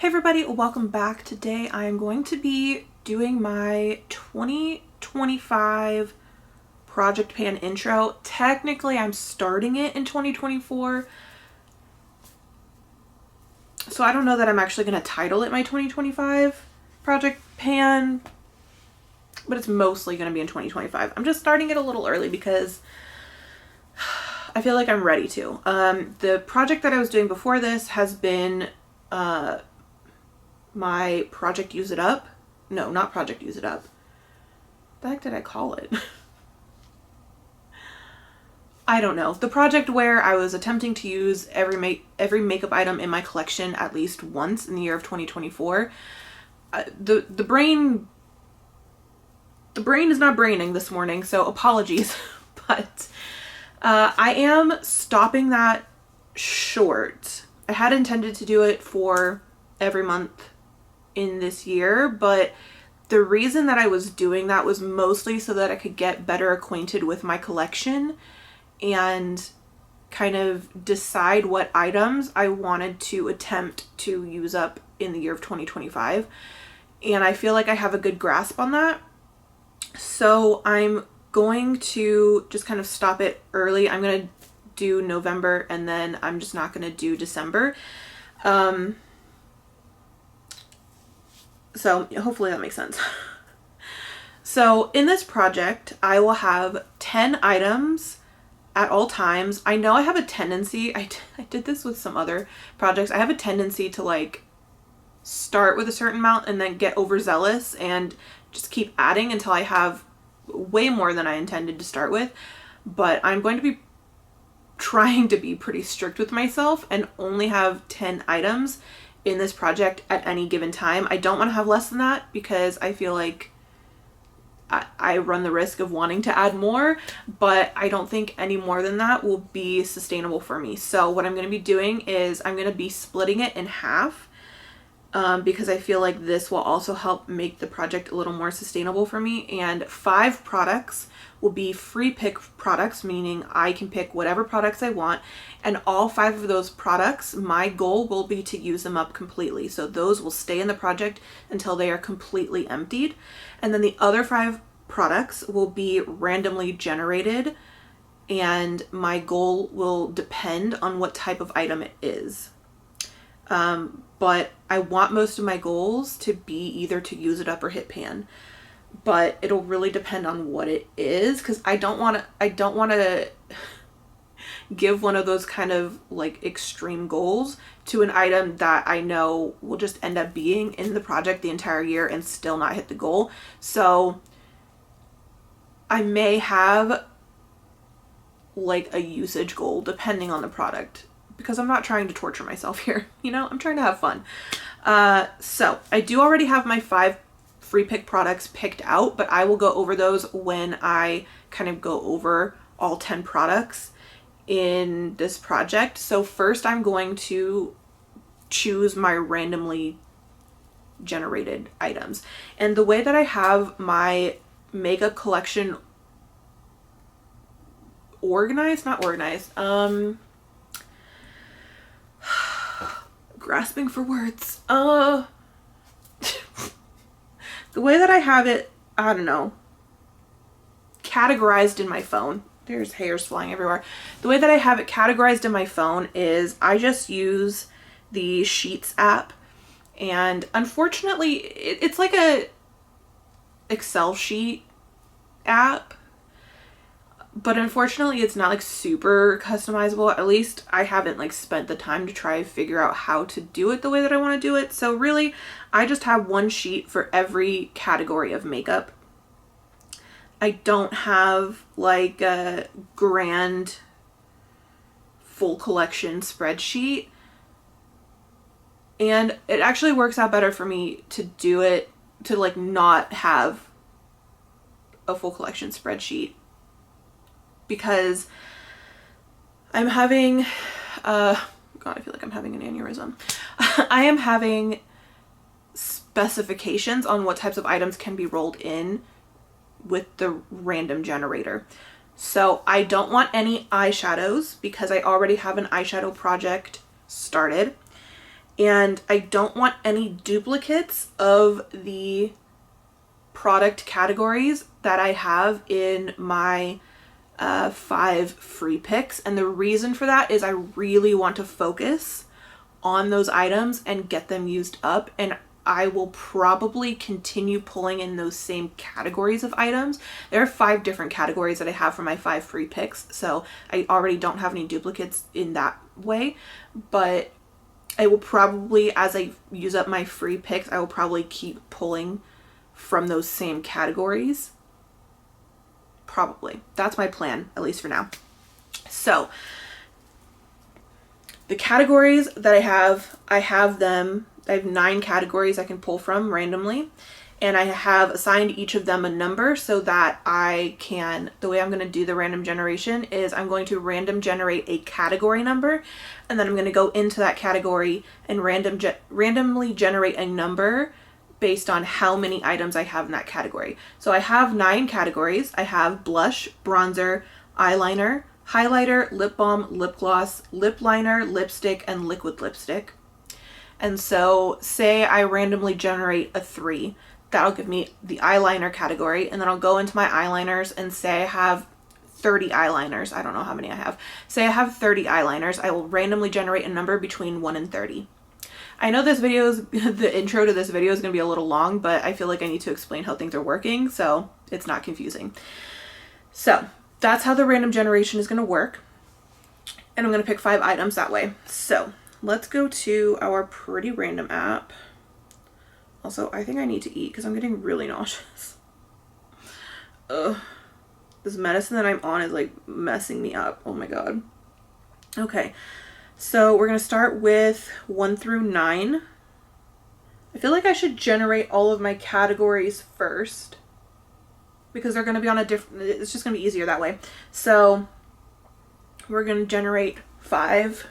Hey everybody, welcome back. Today I am going to be doing my 2025 Project Pan intro. Technically I'm starting it in 2024, so I don't know that I'm actually going to title it my 2025 Project Pan, but it's mostly going to be in 2025. I'm just starting it a little early because I feel like I'm ready to. The project that I was doing before this has been my Project Use It Up. No, not Project Use It Up. What the heck did I call it? I don't know. The project where I was attempting to use every makeup item in my collection at least once in the year of 2024. The brain is not braining this morning, so apologies. But I am stopping that short. I had intended to do it for every month in this year, but the reason that I was doing that was mostly so that I could get better acquainted with my collection and kind of decide what items I wanted to attempt to use up in the year of 2025. And I feel like I have a good grasp on that. So I'm going to just kind of stop it early. I'm going to do November and then I'm just not going to do December. So hopefully that makes sense. So in this project, I will have 10 items at all times. I know I have a tendency, I did this with some other projects, I have a tendency to like start with a certain amount and then get overzealous and just keep adding until I have way more than I intended to start with. But I'm going to be trying to be pretty strict with myself and only have 10 items in this project at any given time. I don't want to have less than that because I feel like I run the risk of wanting to add more, but I don't think any more than that will be sustainable for me. So what I'm going to be doing is I'm going to be splitting it in half because I feel like this will also help make the project a little more sustainable for me. And 5 products will be free pick products, meaning I can pick whatever products I want, and all 5 of those products, my goal will be to use them up completely. So those will stay in the project until they are completely emptied. And then the other 5 products will be randomly generated, and my goal will depend on what type of item it is. But I want most of my goals to be either to use it up or hit pan. But it'll really depend on what it is, because I don't want to give one of those kind of like extreme goals to an item that I know will just end up being in the project the entire year and still not hit the goal. So I may have like a usage goal depending on the product, because I'm not trying to torture myself here. You know, I'm trying to have fun. So I do already have my 5 free pick products picked out, but I will go over those when I kind of go over all 10 products in this project. So first I'm going to choose my randomly generated items. And the way that I have my makeup collection grasping for words. The way that I have it, I don't know, categorized in my phone. There's hairs flying everywhere. The way that I have it categorized in my phone is I just use the Sheets app. And unfortunately, it's like a Excel sheet app. But unfortunately, it's not like super customizable. At least I haven't like spent the time to try and figure out how to do it the way that I want to do it. So really, I just have one sheet for every category of makeup. I don't have like a grand full collection spreadsheet. And it actually works out better for me to do it, to like not have a full collection spreadsheet, because I'm having, God, I feel like I'm having an aneurysm. I am having specifications on what types of items can be rolled in with the random generator. So I don't want any eyeshadows because I already have an eyeshadow project started. And I don't want any duplicates of the product categories that I have in my 5 free picks. And the reason for that is I really want to focus on those items and get them used up. And I will probably continue pulling in those same categories of items. There are 5 different categories that I have for my 5 free picks, so I already don't have any duplicates in that way. But I will probably, as I use up my free picks, I will probably keep pulling from those same categories. Probably. That's my plan, at least for now. So the categories that I have 9 categories I can pull from randomly. And I have assigned each of them a number so that the way I'm going to do the random generation is I'm going to random generate a category number, and then I'm going to go into that category and randomly generate a number based on how many items I have in that category. So I have 9 categories. I have blush, bronzer, eyeliner, highlighter, lip balm, lip gloss, lip liner, lipstick, and liquid lipstick. And so say I randomly generate a 3, that'll give me the eyeliner category, and then I'll go into my eyeliners and say I have 30 eyeliners. I don't know how many I have. Say I have 30 eyeliners. I will randomly generate a number between 1 and 30. I know the intro to this video is going to be a little long, but I feel like I need to explain how things are working so it's not confusing. So that's how the random generation is going to work. And I'm going to pick 5 items that way. So let's go to our Pretty Random app. Also, I think I need to eat because I'm getting really nauseous. Ugh. This medicine that I'm on is like messing me up. Oh my god. Okay. So we're going to start with 1 through 9. I feel like I should generate all of my categories first because they're going to be on a different, it's just going to be easier that way. So we're going to generate 5.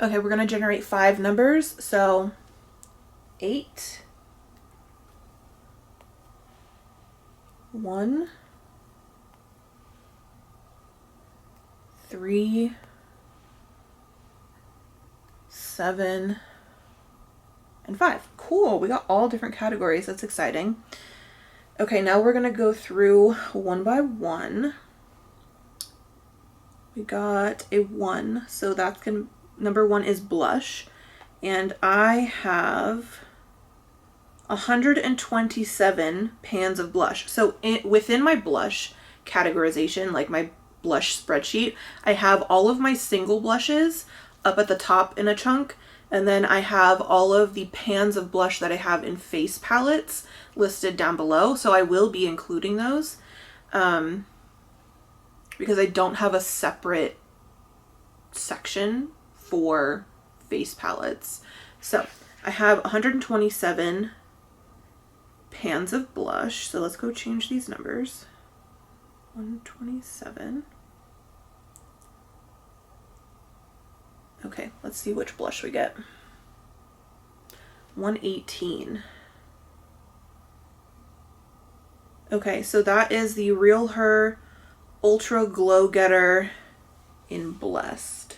Okay, we're going to generate 5 numbers. So 8, 1, 3, 7, and 5. Cool, we got all different categories. That's exciting. Okay, now we're going to go through one by one. We got a 1, so that's going to, number 1 is blush, and I have 127 pans of blush. So within my blush categorization, like my blush spreadsheet, I have all of my single blushes up at the top in a chunk, and then I have all of the pans of blush that I have in face palettes listed down below. So I will be including those because I don't have a separate section for face palettes. So I have 127 pans of blush. So let's go change these numbers. 127. Okay, let's see which blush we get. 118. Okay, so that is the Real Her Ultra Glow Getter in Blessed.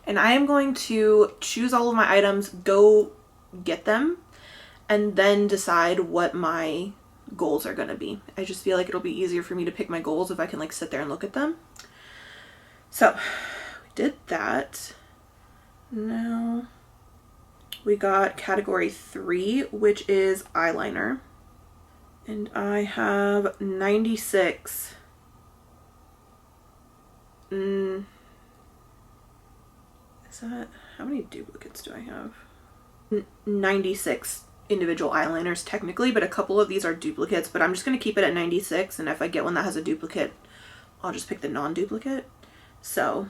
And I am going to choose all of my items, go get them, and then decide what my goals are going to be. I just feel like it'll be easier for me to pick my goals if I can like sit there and look at them. So we did that. Now we got category 3, which is eyeliner. And I have 96. Is that, how many duplicates do I have? 96 individual eyeliners technically, but a couple of these are duplicates, but I'm just going to keep it at 96, and if I get one that has a duplicate, I'll just pick the non-duplicate. So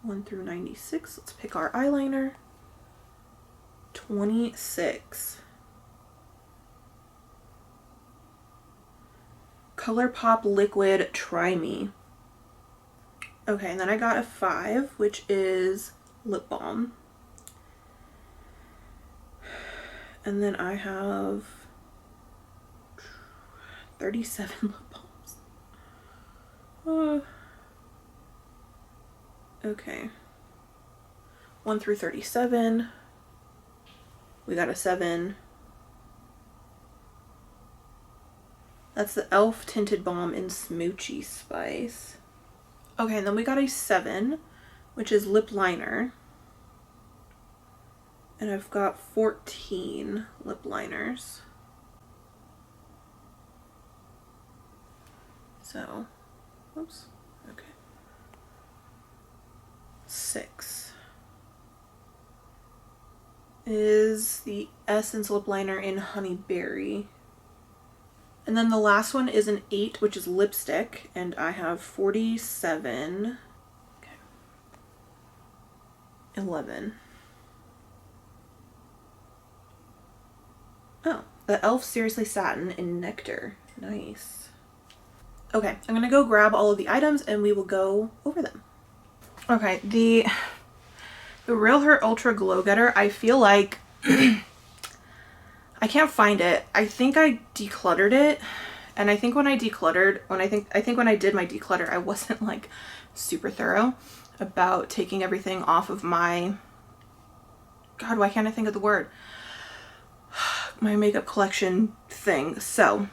1 through 96, let's pick our eyeliner. 26. ColourPop Liquid Try Me. Okay, and then I got a 5, which is lip balm. And then I have 37 lip balms. Okay. 1 through 37. We got a 7. That's the e.l.f. Tinted Balm in Smoochy Spice. Okay, and then we got a 7, which is lip liner. And I've got 14 lip liners. So, oops, okay. 6 is the Essence lip liner in Honey Berry. And then the last one is an 8, which is lipstick, and I have 47. Okay. 11. Oh, the e.l.f. Seriously Satin in Nectar. Nice. Okay, I'm gonna go grab all of the items and we will go over them. Okay, the Real Her Ultra Glow Getter, I feel like I can't find it. I think I decluttered it, and I think when I decluttered, I think when I did my declutter, I wasn't like super thorough about taking everything off of my, God, why can't I think of the word? My makeup collection thing. So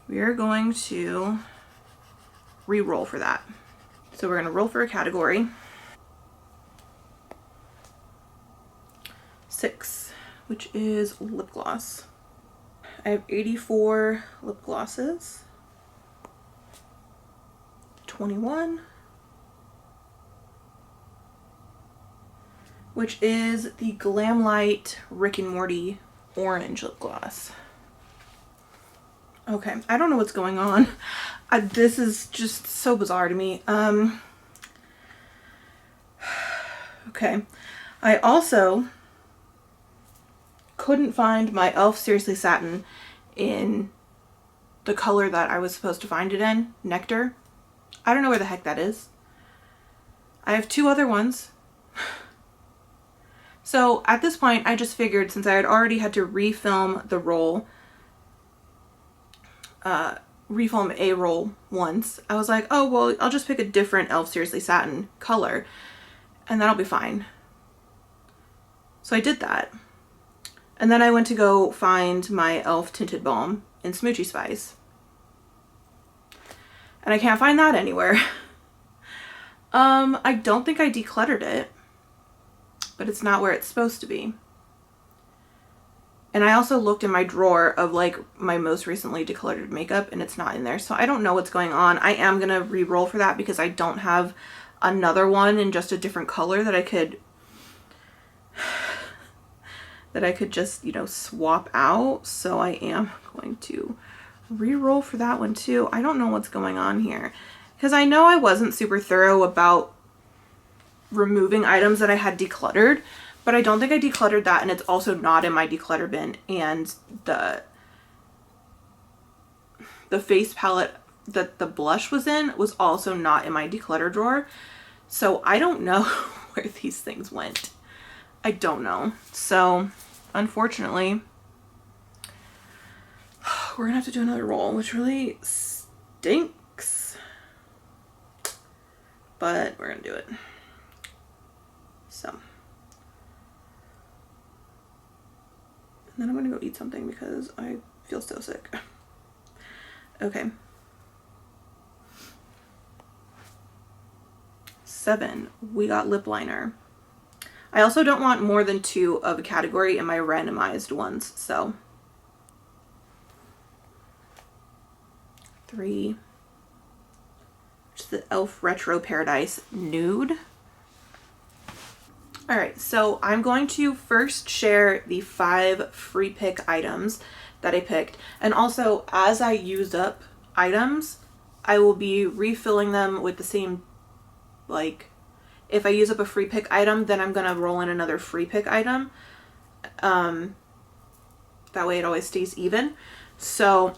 we are going to re-roll for that. So we're going to roll for a category. 6, which is lip gloss. I have 84 lip glosses. 21, which is the Glamlite Rick and Morty orange lip gloss. Okay, I don't know what's going on. This is just so bizarre to me. Okay, I also couldn't find my e.l.f. Seriously Satin in the color that I was supposed to find it in, Nectar. I don't know where the heck that is. I have 2 other ones. So at this point, I just figured, since I had already had to refilm the roll, refilm a roll once, I was like, oh, well, I'll just pick a different e.l.f. Seriously Satin color, and that'll be fine. So I did that. And then I went to go find my e.l.f. Tinted Balm in Smoochy Spice. And I can't find that anywhere. I don't think I decluttered it, but it's not where it's supposed to be. And I also looked in my drawer of like my most recently decluttered makeup, and it's not in there. So I don't know what's going on. I am going to re-roll for that because I don't have another one in just a different color that I could just, you know, swap out. So I am going to re-roll for that one too. I don't know what's going on here because I know I wasn't super thorough about removing items that I had decluttered, but I don't think I decluttered that, and it's also not in my declutter bin. And the face palette that the blush was in was also not in my declutter drawer. So I don't know where these things went. I don't know. So unfortunately, we're gonna have to do another roll, which really stinks, but we're gonna do it. So, and then I'm gonna go eat something because I feel so sick. Okay. 7, we got lip liner. I also don't want more than 2 of a category in my randomized ones, so 3, which is the e.l.f. Retro Paradise Nude. All right, so I'm going to first share the 5 free pick items that I picked. And also, as I use up items, I will be refilling them with the same, like, if I use up a free pick item, then I'm going to roll in another free pick item. That way it always stays even. So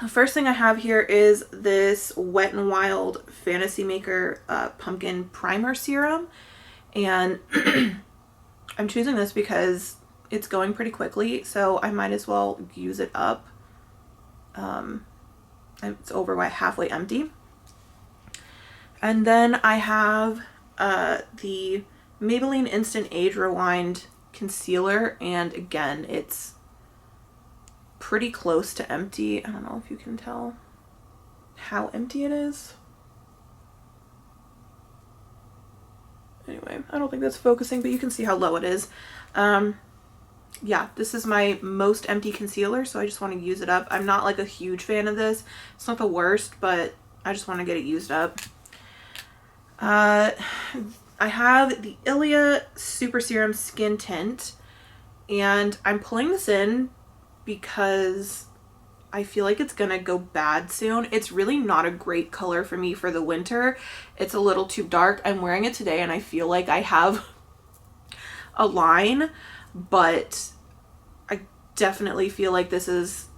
the first thing I have here is this Wet n Wild Fantasy Maker Pumpkin Primer Serum. And I'm choosing this because it's going pretty quickly, so I might as well use it up. It's over halfway empty. And then I have the Maybelline Instant Age Rewind concealer, and again, it's pretty close to empty. I don't know if you can tell how empty it is. Anyway, I don't think that's focusing, but you can see how low it is. Yeah, this is my most empty concealer, so I just want to use it up. I'm not like a huge fan of this. It's not the worst, but I just want to get it used up. I have the Ilia Super Serum Skin Tint, and I'm pulling this in because I feel like it's gonna go bad soon. It's really not a great color for me for the winter. It's a little too dark. I'm wearing it today and I feel like I have a line, but I definitely feel like this is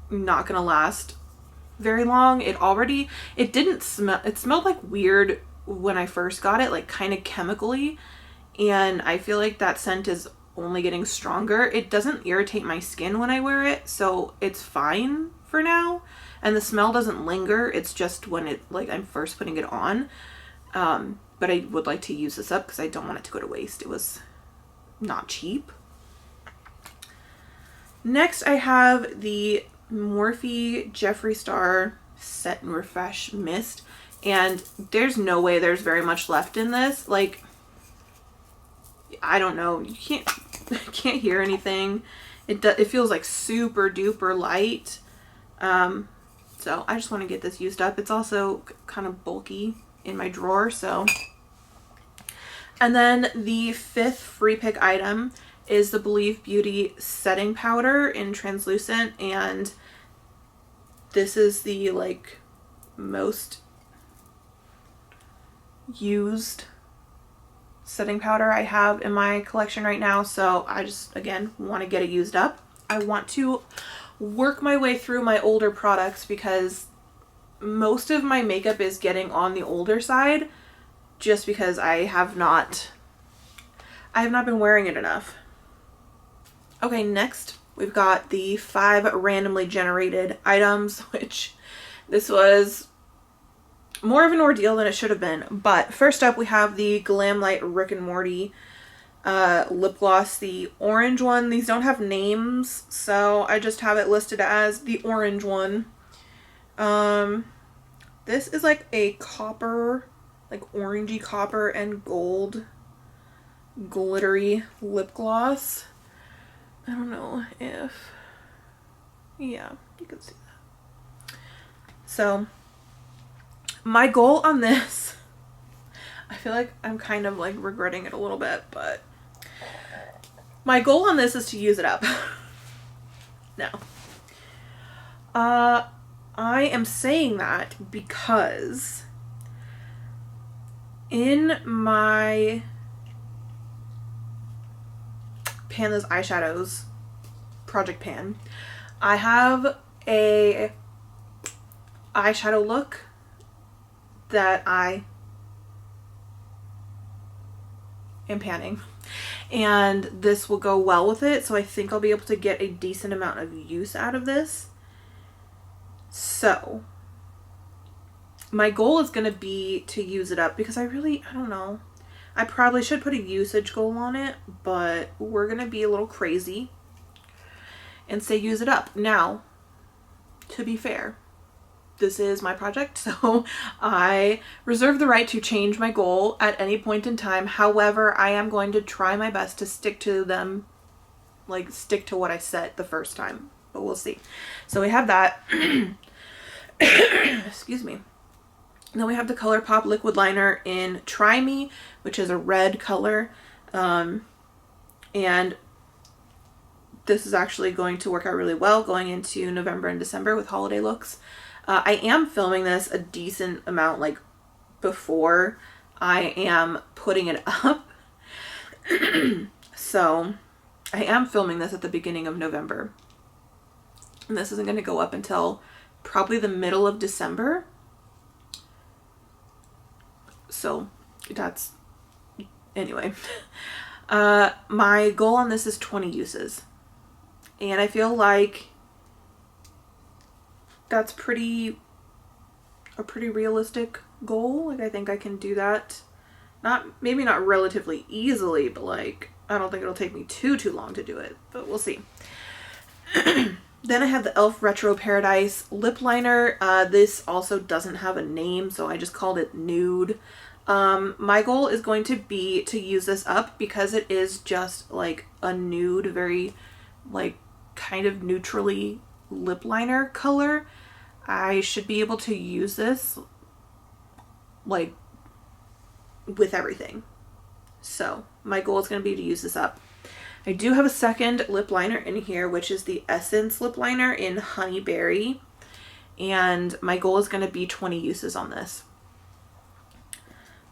not gonna last very long. It didn't smell, it smelled like weird when I first got it, like kind of chemically, and I feel like that scent is only getting stronger. It doesn't irritate my skin when I wear it, so it's fine for now, and the smell doesn't linger. It's just when it, like, I'm first putting it on. But I would like to use this up because I don't want it to go to waste. It was not cheap. Next I have the Morphe Jeffree Star Set and Refresh Mist, and there's no way there's very much left in this. Like, I don't know, you can't hear anything. It feels like super duper light. So I just want to get this used up. It's also kind of bulky in my drawer, so. And then the fifth free pick item is the Believe Beauty setting powder in translucent, and this is the like most used setting powder I have in my collection right now, so I just, again, want to get it used up. I want to work my way through my older products because most of my makeup is getting on the older side just because I have not been wearing it enough. Okay, next we've got the 5 randomly generated items, which this was more of an ordeal than it should have been. But first up, we have the Glamlite Rick and Morty lip gloss, the orange one. These don't have names, so I just have it listed as the orange one. This is like a copper, like orangey copper and gold glittery lip gloss. I don't know if, yeah, you can see that. So my goal on this, I feel like I'm kind of like regretting it a little bit, but my goal on this is to use it up. Now, I am saying that because in my Pan Those Eyeshadows Project Pan, I have a eyeshadow look that I am panning, and this will go well with it, so I think I'll be able to get a decent amount of use out of this. So my goal is going to be to use it up because I don't know, I probably should put a usage goal on it, but we're going to be a little crazy and say use it up. Now, to be fair, this is my project, so I reserve the right to change my goal at any point in time. However, I am going to try my best to stick to them, like stick to what I said the first time, but we'll see. So we have that. Excuse me. Then we have the ColourPop liquid liner in Try Me, which is a red color, and this is actually going to work out really well going into November and December with holiday looks. I am filming this a decent amount like before I am putting it up. So I am filming this at the beginning of November. And this isn't going to go up until probably the middle of December. So that's, anyway. My goal on this is 20 uses. And I feel like that's a pretty realistic goal. Like, I think I can do that maybe not relatively easily, but like, I don't think it'll take me too long to do it, but we'll see. Then I have the e.l.f. Retro Paradise lip liner. This also doesn't have a name, so I just called it Nude. My goal is going to be to use this up because it is just like a nude, very like kind of neutrally lip liner color. I should be able to use this like with everything. So my goal is going to be to use this up. I do have a second lip liner in here, which is the Essence lip liner in Honey Berry. And my goal is going to be 20 uses on this.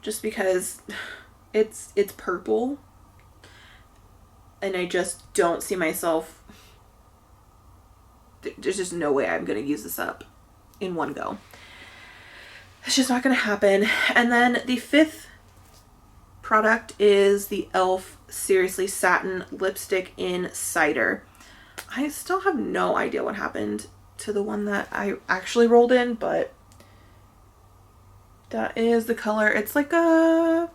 Just because it's purple. And I just don't see myself... There's just no way I'm going to use this up in one go. It's just not going to happen. And then the fifth product is the e.l.f. Seriously Satin Lipstick in Cider. I still have no idea what happened to the one that I actually rolled in, but that is the color. It's like a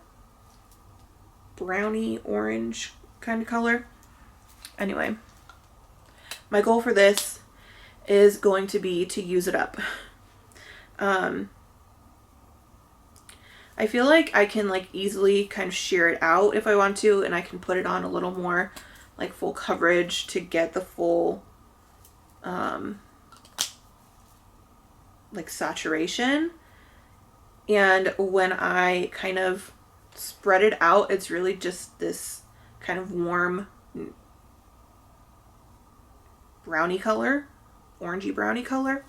brownie orange kind of color. Anyway, my goal for this is going to be to use it up. I feel like I can like easily kind of sheer it out if I want to, and I can put it on a little more like full coverage to get the full like saturation. And when I kind of spread it out, it's really just this kind of warm brownie color, orangey brownie color.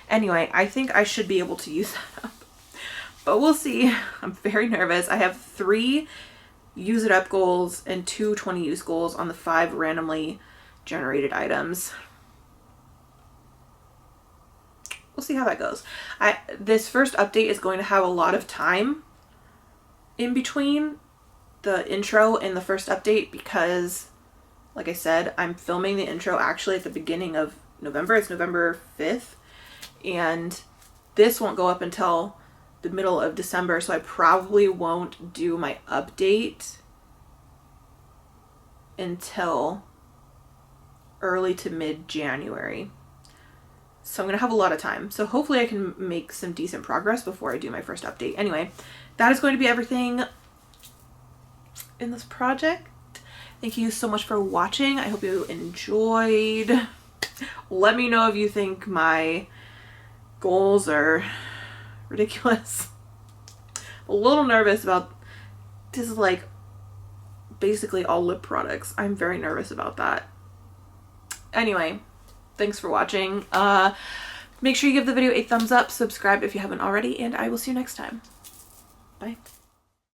Anyway, I think I should be able to use that up. But we'll see. I'm very nervous. I have 3 use it up goals and 2 20 use goals on the 5 randomly generated items. We'll see how that goes. This first update is going to have a lot of time in between the intro and the first update because, like I said, I'm filming the intro actually at the beginning of November. It's November 5th. And this won't go up until the middle of December, so I probably won't do my update until early to mid-January. So I'm going to have a lot of time. So hopefully I can make some decent progress before I do my first update. Anyway, that is going to be everything in this project. Thank you so much for watching. I hope you enjoyed. Let me know if you think my goals are ridiculous. A little nervous about this. Is like basically all lip products. I'm very nervous about that. Anyway, thanks for watching. Make sure you give the video a thumbs up, subscribe if you haven't already, and I will see you next time. Bye.